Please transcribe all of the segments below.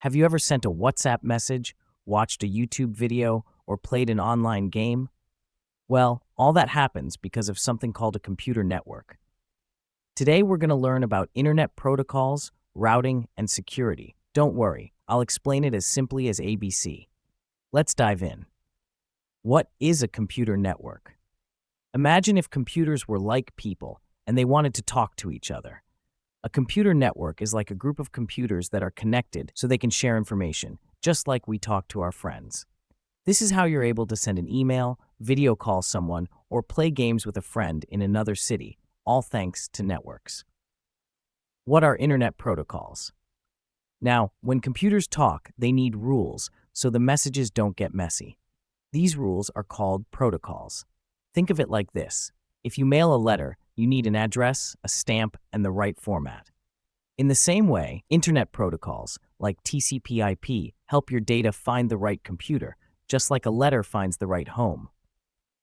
Have you ever sent a WhatsApp message, watched a YouTube video, or played an online game? Well, all that happens because of something called a computer network. Today, we're going to learn about internet protocols, routing, and security. Don't worry, I'll explain it as simply as ABC. Let's dive in. What is a computer network? Imagine if computers were like people and they wanted to talk to each other. A computer network is like a group of computers that are connected so they can share information, just like we talk to our friends. This is how you're able to send an email, video call someone, or play games with a friend in another city, all thanks to networks. What are internet protocols? Now, when computers talk, they need rules so the messages don't get messy. These rules are called protocols. Think of it like this. If you mail a letter, you need an address, a stamp, and the right format. In the same way, internet protocols, like TCPIP, help your data find the right computer, just like a letter finds the right home.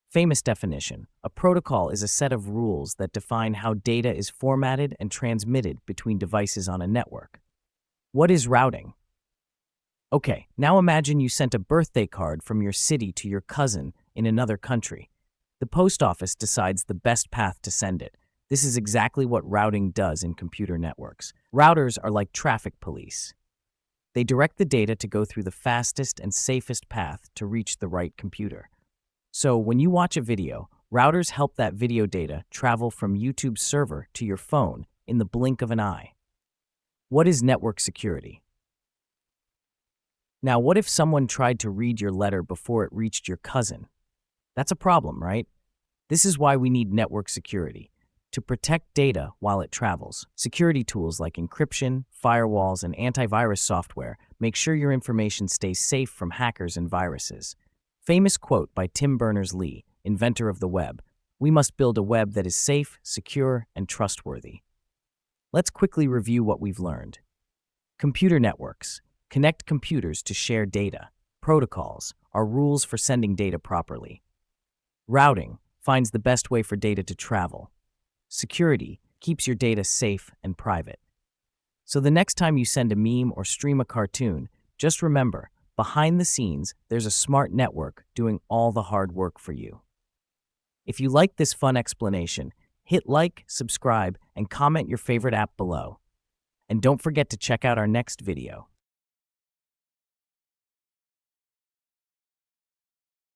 Famous definition: a protocol is a set of rules that define how data is formatted and transmitted between devices on a network. What is routing? Okay, now imagine you sent a birthday card from your city to your cousin in another country. The post office decides the best path to send it. This is exactly what routing does in computer networks. Routers are like traffic police. They direct the data to go through the fastest and safest path to reach the right computer. So when you watch a video, routers help that video data travel from YouTube's server to your phone in the blink of an eye. What is network security? Now, what if someone tried to read your letter before it reached your cousin? That's a problem, right? This is why we need network security, to protect data while it travels. Security tools like encryption, firewalls, and antivirus software make sure your information stays safe from hackers and viruses. Famous quote by Tim Berners-Lee, inventor of the web: "We must build a web that is safe, secure, and trustworthy." Let's quickly review what we've learned. Computer networks connect computers to share data. Protocols are rules for sending data properly. Routing finds the best way for data to travel. Security keeps your data safe and private. So the next time you send a meme or stream a cartoon, just remember, behind the scenes, there's a smart network doing all the hard work for you. If you like this fun explanation, hit like, subscribe, and comment your favorite app below. And don't forget to check out our next video.